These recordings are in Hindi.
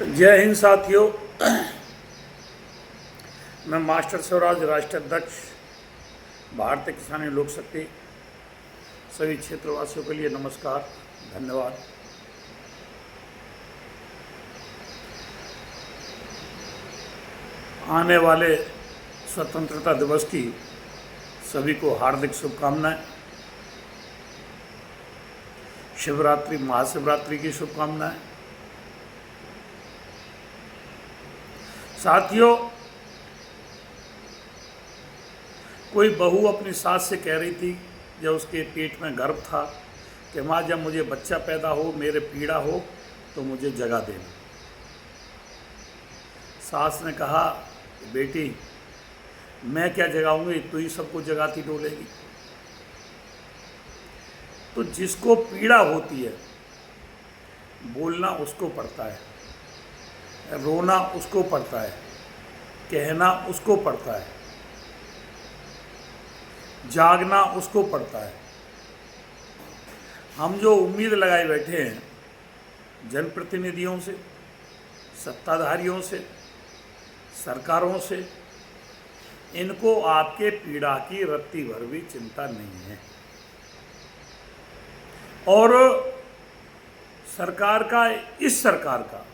जय हिंद साथियों। मैं मास्टर स्वराज राष्ट्रीय अध्यक्ष भारतीय किसान लोक शक्ति सभी क्षेत्रवासियों के लिए नमस्कार, धन्यवाद। आने वाले स्वतंत्रता दिवस की सभी को हार्दिक शुभकामनाएं। शिवरात्रि महाशिवरात्रि की शुभकामनाएं। साथियों, कोई बहू अपनी सास से कह रही थी जब उसके पेट में गर्भ था कि माँ, जब मुझे बच्चा पैदा हो, मेरे पीड़ा हो तो मुझे जगा देना। सास ने कहा, बेटी मैं क्या जगाऊंगी, तू ही सबको जगाती डोलेगी। तो जिसको पीड़ा होती है बोलना उसको पड़ता है, रोना उसको पड़ता है, कहना उसको पड़ता है, जागना उसको पड़ता है। हम जो उम्मीद लगाए बैठे हैं जनप्रतिनिधियों से, सत्ताधारियों से, सरकारों से, इनको आपके पीड़ा की रत्ती भर भी चिंता नहीं है। और इस सरकार का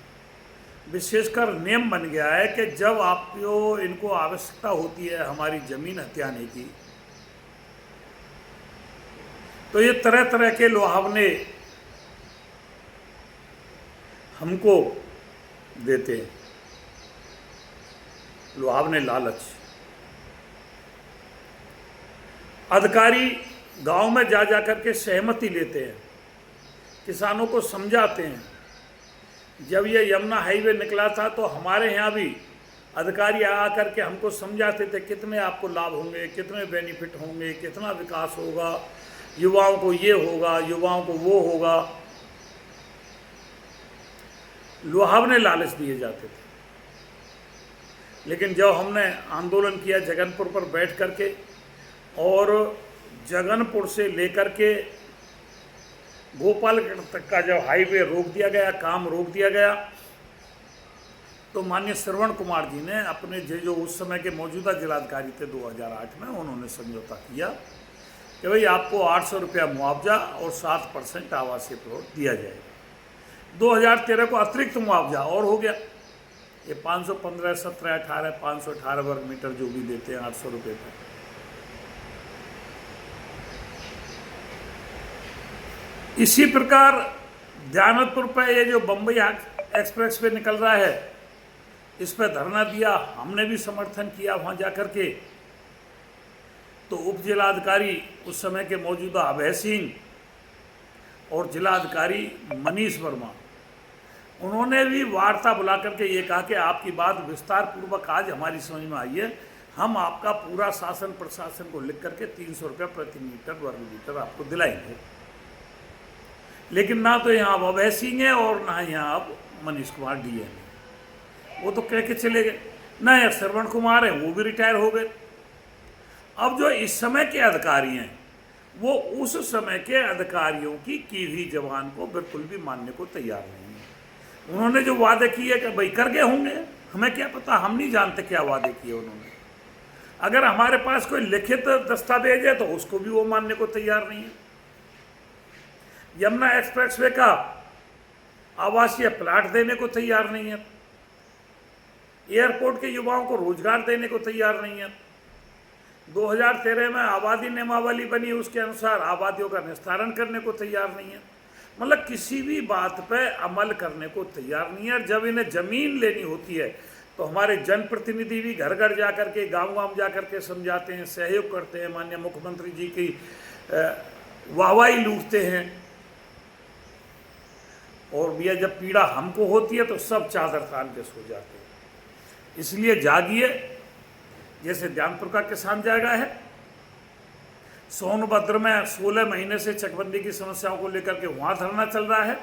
विशेषकर नियम बन गया है कि जब आपको इनको आवश्यकता होती है हमारी जमीन हथियाने की, तो ये तरह तरह के लुभावने हमको देते हैं, लुभावने लालच। अधिकारी गांव में जा कर के सहमति लेते हैं, किसानों को समझाते हैं। जब ये यमुना हाईवे निकला था तो हमारे यहाँ भी अधिकारी आकर के हमको समझाते थे कितने आपको लाभ होंगे, कितने बेनिफिट होंगे, कितना विकास होगा, युवाओं को ये होगा, युवाओं को वो होगा। लुभावने लालच दिए जाते थे। लेकिन जब हमने आंदोलन किया जगनपुर पर बैठ करके और जगनपुर से लेकर के गोपालगढ़ तक का जब हाईवे रोक दिया गया, काम रोक दिया गया, तो माननीय श्रवण कुमार जी ने अपने जो उस समय के मौजूदा जिलाधिकारी थे 2008 में, उन्होंने समझौता किया कि भाई आपको 800 रुपया मुआवजा और 7% आवासीय प्लॉट दिया जाएगा। 2013 को अतिरिक्त मुआवजा और हो गया, ये 515, 17, 18, 518 वर्ग मीटर जो भी देते हैं 800 रुपये पर। इसी प्रकार दयानतपुर पर ये जो बम्बई एक्सप्रेस वे निकल रहा है, इस पर धरना दिया, हमने भी समर्थन किया वहाँ जाकर के। तो उप जिलाधिकारी उस समय के मौजूदा अभय सिंह और जिलाधिकारी मनीष वर्मा, उन्होंने भी वार्ता बुला करके ये कहा कि आपकी बात विस्तार पूर्वक आज हमारी समझ में आई है, हम आपका पूरा शासन प्रशासन को लिख करके 300 रुपया प्रति मीटर वर्ग मीटर आपको दिलाएंगे। लेकिन ना तो यहाँ अब अभय सिंह है और ना यहाँ अब मनीष कुमार डी है, वो तो कह के चले गए। ना यहाँ श्रवण कुमार है, वो भी रिटायर हो गए। अब जो इस समय के अधिकारी हैं वो उस समय के अधिकारियों की हुई जवान को बिल्कुल भी मानने को तैयार नहीं है। उन्होंने जो वादे किए कि भाई कर गए होंगे, हमें क्या पता, हम नहीं जानते क्या वादे किए उन्होंने। अगर हमारे पास कोई लिखित दस्तावेज है तो उसको भी वो मानने को तैयार नहीं है। यमुना एक्सप्रेसवे का आवासीय प्लाट देने को तैयार नहीं है, एयरपोर्ट के युवाओं को रोजगार देने को तैयार नहीं है। 2013 में आबादी नियमावली बनी, उसके अनुसार आबादियों का निस्तारण करने को तैयार नहीं है। मतलब किसी भी बात पे अमल करने को तैयार नहीं है। जब इन्हें जमीन लेनी होती है तो हमारे जनप्रतिनिधि भी घर घर जा कर के, गाँव गाँव जा कर के समझाते हैं, सहयोग करते हैं, माननीय मुख्यमंत्री जी की वाहवाही लूटते हैं। और भैया जब पीड़ा हमको होती है तो सब चादर तान के सो जाते हैं। इसलिए जागिए, जैसे दयानपुर का किसान जागा है। सोनभद्र में 16 महीने से चकबंदी की समस्याओं को लेकर के वहाँ धरना चल रहा है,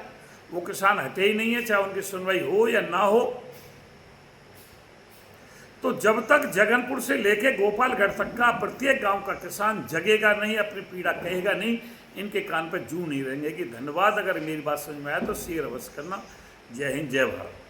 वो किसान हटे ही नहीं है, चाहे उनकी सुनवाई हो या ना हो। तो जब तक जगनपुर से लेके गोपालगढ़ तक का प्रत्येक गांव का किसान जगेगा नहीं, अपनी पीड़ा कहेगा नहीं, इनके कान पर जू नहीं रहेंगे। कि धन्यवाद। अगर मेरी बात समझ में आया तो शेयर अवश्य करना। जय हिंद, जय भारत।